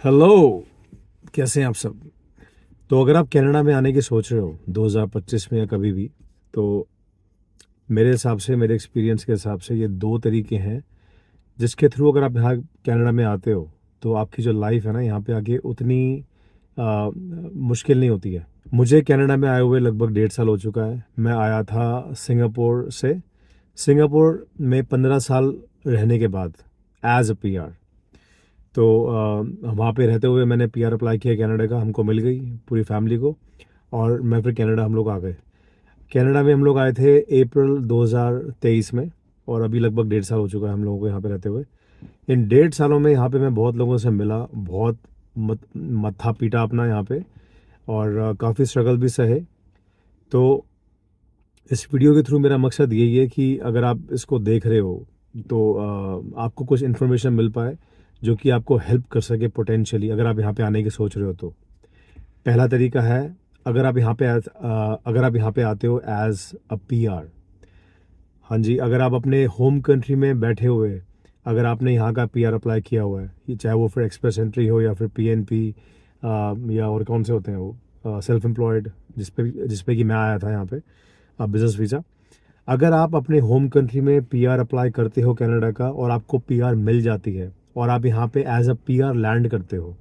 Hello, कैसे हैं आप सब। तो अगर आप कनाडा में आने की सोच रहे हो 2025 में या कभी भी, तो मेरे हिसाब से, मेरे एक्सपीरियंस के हिसाब से ये दो तरीके हैं जिसके थ्रू अगर आप यहाँ कनाडा में आते हो तो आपकी जो लाइफ है ना यहाँ पे आके उतनी मुश्किल नहीं होती है। मुझे कनाडा में आए हुए लगभग 1.5 साल हो चुका है। मैं आया था सिंगापुर से। सिंगापुर में 15 साल रहने के बाद एज अ पीआर। तो वहाँ पे रहते हुए मैंने पीआर अप्लाई किया कनाडा का, हमको मिल गई पूरी फैमिली को। और मैं फिर कनाडा हम लोग आ गए। कनाडा में हम लोग आए थे अप्रैल 2023 में। और अभी लगभग 1.5 साल हो चुका है हम लोगों को यहाँ पे रहते हुए। इन 1.5 सालों में यहाँ पे मैं बहुत लोगों से मिला, बहुत मत्था पीटा अपना यहाँ पे। और काफ़ी स्ट्रगल भी सहे। तो इस वीडियो के थ्रू मेरा मकसद यही है कि अगर आप इसको देख रहे हो तो आपको कुछ इन्फॉर्मेशन मिल पाए जो कि आपको हेल्प कर सके पोटेंशियली, अगर आप यहाँ पे आने की सोच रहे हो तो। पहला तरीका है, अगर आप यहाँ पे आते हो एज अ पीआर। हाँ जी, अगर आप अपने होम कंट्री में बैठे हुए, अगर आपने यहाँ का पीआर अप्लाई किया हुआ है, ये चाहे वो फिर एक्सप्रेस एंट्री हो या फिर पीएनपी या और कौन से होते हैं वो सेल्फ एम्प्लॉयड, जिस पे कि मैं आया था यहाँ पे बिजनेस वीज़ा। अगर आप अपने होम कंट्री में पीआर अप्लाई करते हो कनाडा का और आपको पीआर मिल जाती है और आप यहाँ पे एज अ पीआर लैंड करते हो,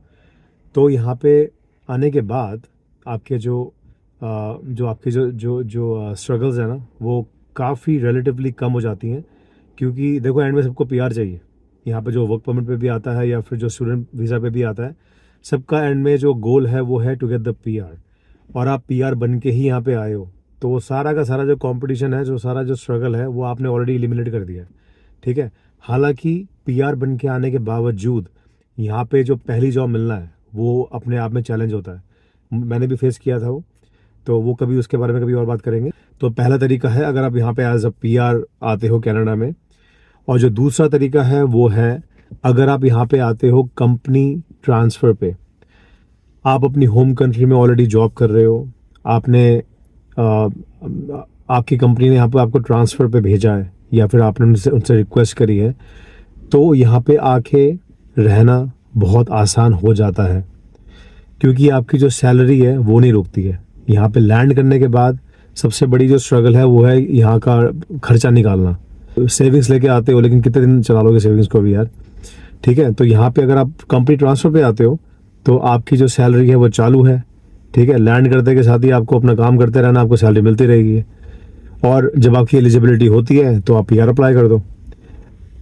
तो यहाँ पे आने के बाद आपके जो आपकी जो जो स्ट्रगल्स है ना वो काफ़ी रिलेटिवली कम हो जाती हैं। क्योंकि देखो, एंड में सबको पीआर चाहिए। यहाँ पे जो वर्क परमिट पे भी आता है या फिर जो स्टूडेंट वीज़ा पे भी आता है, सबका एंड में जो गोल है वो है टू गेट द पीआर। और आप पीआर बन के ही यहाँ पे आए हो, तो वो सारा का सारा जो कंपटीशन है, जो सारा जो स्ट्रगल है, वो आपने ऑलरेडी एलिमिनेट कर दिया है। ठीक है। हालांकि पीआर बन के आने के बावजूद यहाँ पे जो पहली जॉब मिलना है वो अपने आप में चैलेंज होता है। मैंने भी फेस किया था वो। तो वो कभी उसके बारे में कभी और बात करेंगे। तो पहला तरीका है, अगर आप यहाँ पे एज अ पीआर आते हो कनाडा में। और जो दूसरा तरीका है वो है, अगर आप यहाँ पे आते हो कंपनी ट्रांसफ़र पे। आप अपनी होम कंट्री में ऑलरेडी जॉब कर रहे हो, आपने आपकी कंपनी ने यहाँ पे आपको ट्रांसफ़र पे भेजा है या फिर आपने उनसे उनसे रिक्वेस्ट करी है, तो यहाँ पे आके रहना बहुत आसान हो जाता है। क्योंकि आपकी जो सैलरी है वो नहीं रुकती है। यहाँ पे लैंड करने के बाद सबसे बड़ी जो स्ट्रगल है वो है यहाँ का खर्चा निकालना। सेविंग्स लेके आते हो, लेकिन कितने दिन चला लोगे सेविंग्स को भी यार। ठीक है। तो यहाँ पे अगर आप कंपनी ट्रांसफ़र पे आते हो तो आपकी जो सैलरी है वो चालू है। ठीक है। लैंड करते के साथ ही आपको अपना काम करते रहना, आपको सैलरी मिलती रहेगी। और जब आपकी एलिजिबिलिटी होती है तो आप पीआर अप्लाई कर दो।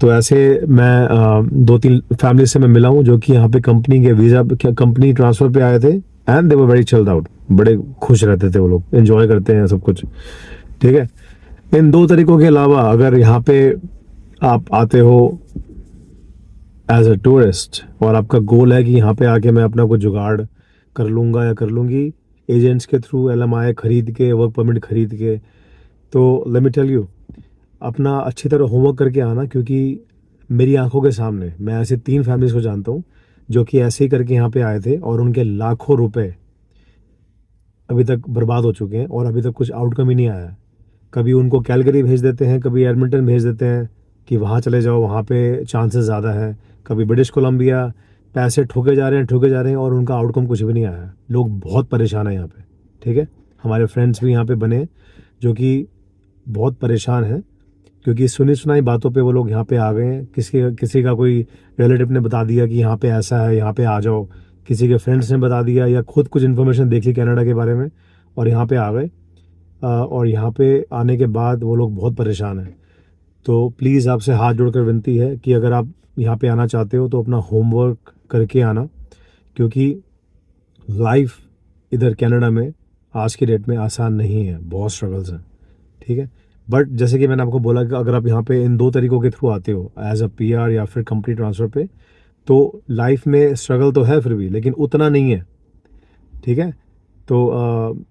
तो ऐसे मैं 2-3 फैमिली से मैं मिला हूँ जो कि यहाँ पे कंपनी के वीज़ा, कंपनी ट्रांसफ़र पे आए थे। And they were very chilled out. बड़े खुश रहते थे वो लोग, एंजॉय करते हैं सब कुछ। ठीक है। इन दो तरीकों के अलावा अगर यहाँ पे आप आते हो एज अ टूरिस्ट और आपका गोल है कि यहाँ पे आके मैं अपना कुछ जुगाड़ कर लूँगा या कर लूँगी एजेंट्स के थ्रू, एलएमआई खरीद के, वर्क परमिट खरीद के, तो लेट मी टेल यू, अपना अच्छी तरह होमवर्क करके आना। क्योंकि मेरी आंखों के सामने मैं ऐसे 3 फैमिलीज को जानता हूँ जो कि ऐसे ही करके यहाँ पे आए थे और उनके लाखों रुपए अभी तक बर्बाद हो चुके हैं और अभी तक कुछ आउटकम ही नहीं आया है। कभी उनको कैलगरी भेज देते हैं, कभी एडमिंटन भेज देते हैं कि वहाँ चले जाओ, वहाँ पे चांसेस ज़्यादा हैं। कभी ब्रिटिश कोलंबिया, पैसे ठोके जा रहे हैं, ठोके जा रहे हैं और उनका आउटकम कुछ भी नहीं आया है। लोग बहुत परेशान हैं यहाँ पे। ठीक है। हमारे फ्रेंड्स भी यहाँ पे बने जो कि बहुत परेशान हैं, क्योंकि सुनी सुनाई बातों पे वो लोग यहाँ पे आ गए हैं। किसी किसी का कोई रिलेटिव ने बता दिया कि यहाँ पे ऐसा है, यहाँ पे आ जाओ। किसी के फ्रेंड्स ने बता दिया या खुद कुछ इन्फॉर्मेशन देख ली कनाडा के बारे में और यहाँ पे आ गए। और यहाँ पे आने के बाद वो लोग बहुत परेशान हैं। तो प्लीज़ आपसे हाथ जोड़कर विनती है कि अगर आप यहाँ पे आना चाहते हो तो अपना होमवर्क करके आना। क्योंकि लाइफ इधर कनाडा में आज की डेट में आसान नहीं है, बहुत स्ट्रगल्स हैं। ठीक है। बट जैसे कि मैंने आपको बोला कि अगर आप यहाँ पे इन दो तरीकों के थ्रू आते हो, एज अ पीआर या फिर कंपनी ट्रांसफ़र पे, तो लाइफ में स्ट्रगल तो है फिर भी, लेकिन उतना नहीं है। ठीक है। तो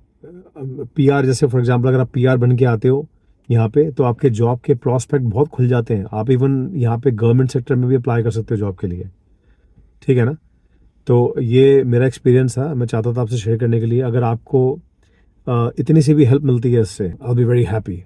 पीआर, जैसे फॉर एग्जांपल अगर आप पीआर बन के आते हो यहाँ पे, तो आपके जॉब के प्रोस्पेक्ट बहुत खुल जाते हैं। आप इवन यहाँ पे गवर्नमेंट सेक्टर में भी अप्लाई कर सकते हो जॉब के लिए। ठीक है ना। तो ये मेरा एक्सपीरियंस था, मैं चाहता था आपसे शेयर करने के लिए। अगर आपको इतनी सी भी हेल्प मिलती है इससे, I will be very happy.